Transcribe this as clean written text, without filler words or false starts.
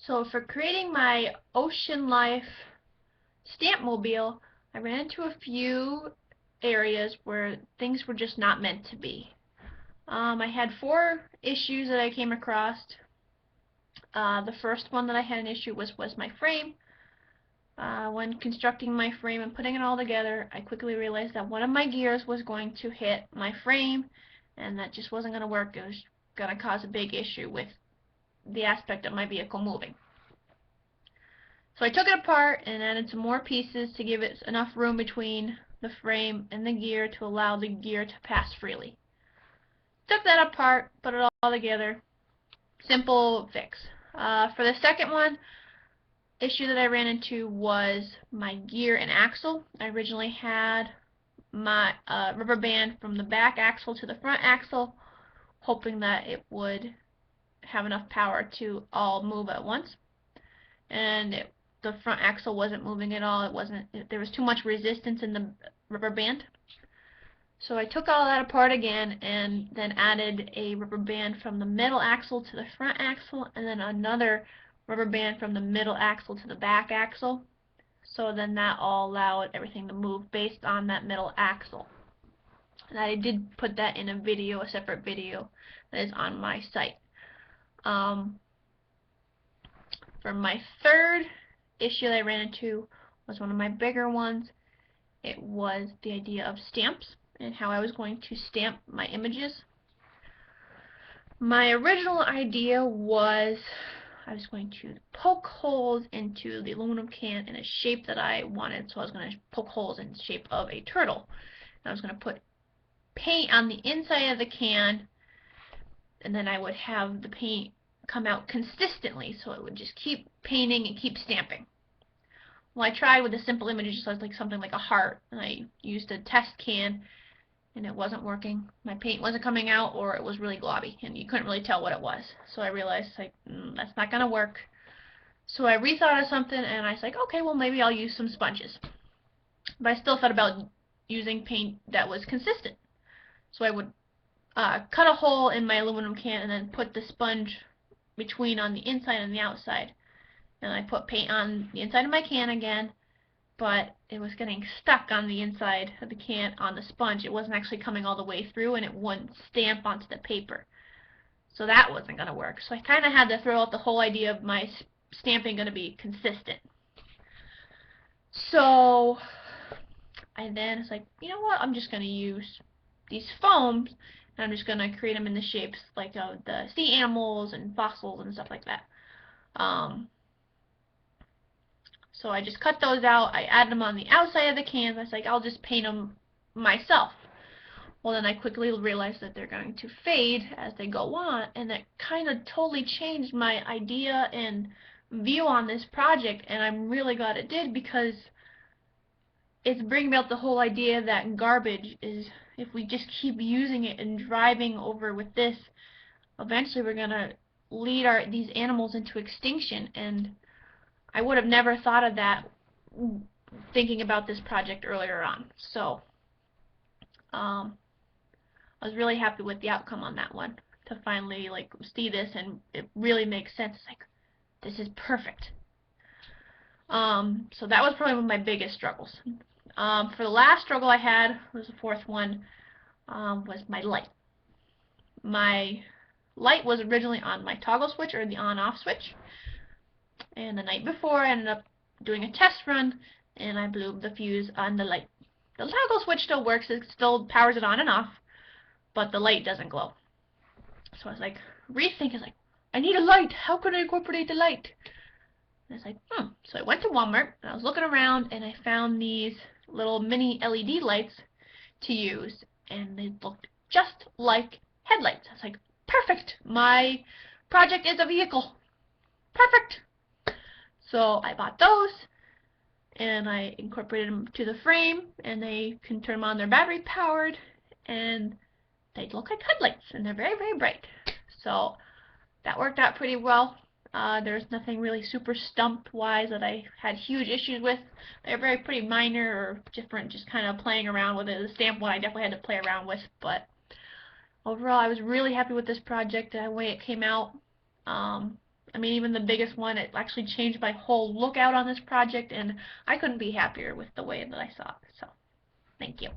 So for creating my Ocean Life Stampmobile, I ran into a few areas where things were just not meant to be. I had 4 issues that I came across. The first one that I had an issue was my frame. When constructing my frame and putting it all together, I quickly realized that one of my gears was going to hit my frame, and that just wasn't going to work. It was going to cause a big issue with the aspect of my vehicle moving. So I took it apart and added some more pieces to give it enough room between the frame and the gear to allow the gear to pass freely. Took that apart, put it all together. Simple fix. For the second one, issue that I ran into was my gear and axle. I originally had my rubber band from the back axle to the front axle, hoping that it would have enough power to all move at once. And the front axle wasn't moving at all. There was too much resistance in the rubber band. So I took all that apart again and then added a rubber band from the middle axle to the front axle, and then another rubber band from the middle axle to the back axle. So then that all allowed everything to move based on that middle axle. And I did put that in a video, a separate video that is on my site. For my third issue that I ran into was one of my bigger ones. It was the idea of stamps and how I was going to stamp my images. My original idea was I was going to poke holes into the aluminum can in a shape that I wanted. So I was going to poke holes in the shape of a turtle. And I was going to put paint on the inside of the can, and then I would have the paint come out consistently, so it would just keep painting and keep stamping. Well, I tried with a simple image, just like something like a heart, and I used a test can, and it wasn't working. My paint wasn't coming out, or it was really globby, and you couldn't really tell what it was. So I realized, like, that's not gonna work. So I rethought of something, and I was like, okay, well, maybe I'll use some sponges. But I still thought about using paint that was consistent. So I would cut a hole in my aluminum can and then put the sponge between on the inside and the outside. And I put paint on the inside of my can again, but it was getting stuck on the inside of the can on the sponge. It wasn't actually coming all the way through, and it wouldn't stamp onto the paper. So that wasn't going to work. So I kind of had to throw out the whole idea of my stamping going to be consistent. So I then was like, you know what, I'm just going to use these foams, and I'm just going to create them in the shapes like of the sea animals and fossils and stuff like that. So I just cut those out. I added them on the outside of the cans. I was like, I'll just paint them myself. Well, then I quickly realized that they're going to fade as they go on, and that kind of totally changed my idea and view on this project, and I'm really glad it did, because it's bringing about the whole idea that garbage is, if we just keep using it and driving over with this, eventually we're going to lead these animals into extinction. And I would have never thought of that thinking about this project earlier on. So I was really happy with the outcome on that one, to finally see this, and it really makes sense. It's like, this is perfect. So that was probably one of my biggest struggles. For the last struggle I had, was the fourth one, was my light. My light was originally on my toggle switch, or the on-off switch, and the night before I ended up doing a test run, and I blew the fuse on the light. The toggle switch still works, it still powers it on and off, but the light doesn't glow. So I was like, rethinking, like, I need a light, how can I incorporate the light? And I was like, So I went to Walmart, and I was looking around, and I found these little mini LED lights to use, and they looked just like headlights. I was like, perfect, my project is a vehicle, perfect. So I bought those, and I incorporated them to the frame, and they can turn them on, they're battery powered, and they look like headlights, and they're very, very bright. So that worked out pretty well. There's nothing really super stump-wise that I had huge issues with. They're very pretty minor or different, just kind of playing around with it. The stamp one I definitely had to play around with, but overall I was really happy with this project, the way it came out. I mean, even the biggest one, it actually changed my whole lookout on this project, and I couldn't be happier with the way that I saw it. So, thank you.